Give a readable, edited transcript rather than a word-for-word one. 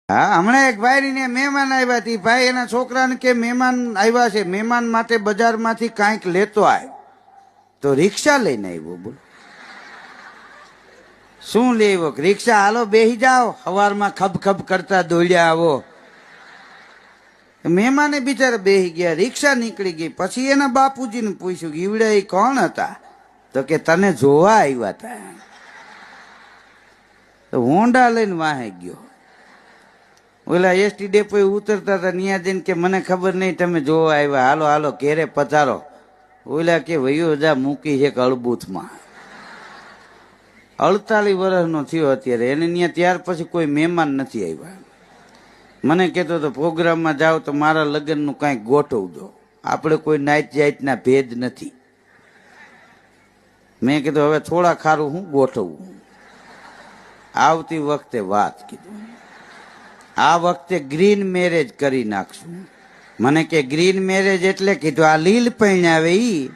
હા, હમણાં એક ભાઈ ને મહેમાન આવ્યા હતી. ભાઈ એના છોકરાને કે મહેમાન આવ્યા છે, મહેમાન માટે બજારમાંથી કાંઈક લેતો આય. તો રિક્ષા લઈને આવ્યો. બોલો શું લેવો? રિક્ષા હાલો બેહી જાઓ, સવારમાં ખબ ખબ કરતા દોડ્યા આવો. મહેમાને બિચારા બેહી ગયા, રિક્ષા નીકળી ગઈ. પછી એના બાપુજીને પૂછ્યું કે ઈવડે એ કોણ હતા? તો કે તને જોવા આવ્યા હતા. તો હોન્ડા લઈને વાહે ગયો. ઓલા એસટી ડેપો ઉતરતા હતા, ત્યાં જઈને કે મને ખબર નહીં તમે જોવા આવ્યા, હાલો હાલો ઘેરે પધારો. ઓલા કે વયો જા મૂકી છે અળબૂથમાં. 48 વર્ષનો થયો અત્યારે, એને ત્યાં ત્યાર પછી કોઈ મહેમાન નથી આવ્યા. મને કહેતો તો પ્રોગ્રામમાં જાઓ તો મારા લગ્નનું કાંઈક ગોઠવજો, આપણે કોઈ નાઈટ જાઈટના ભેદ નથી. મેં કીધું હવે થોડા ખારું હું ગોઠવવું, આવતી વખતે વાત. કીધું આ વખતે ગ્રીન મેરેજ કરી નાખશું. મને કે ગ્રીન મેરેજ એટલે? કીધું આ લીલ પૈણાવે ઈ.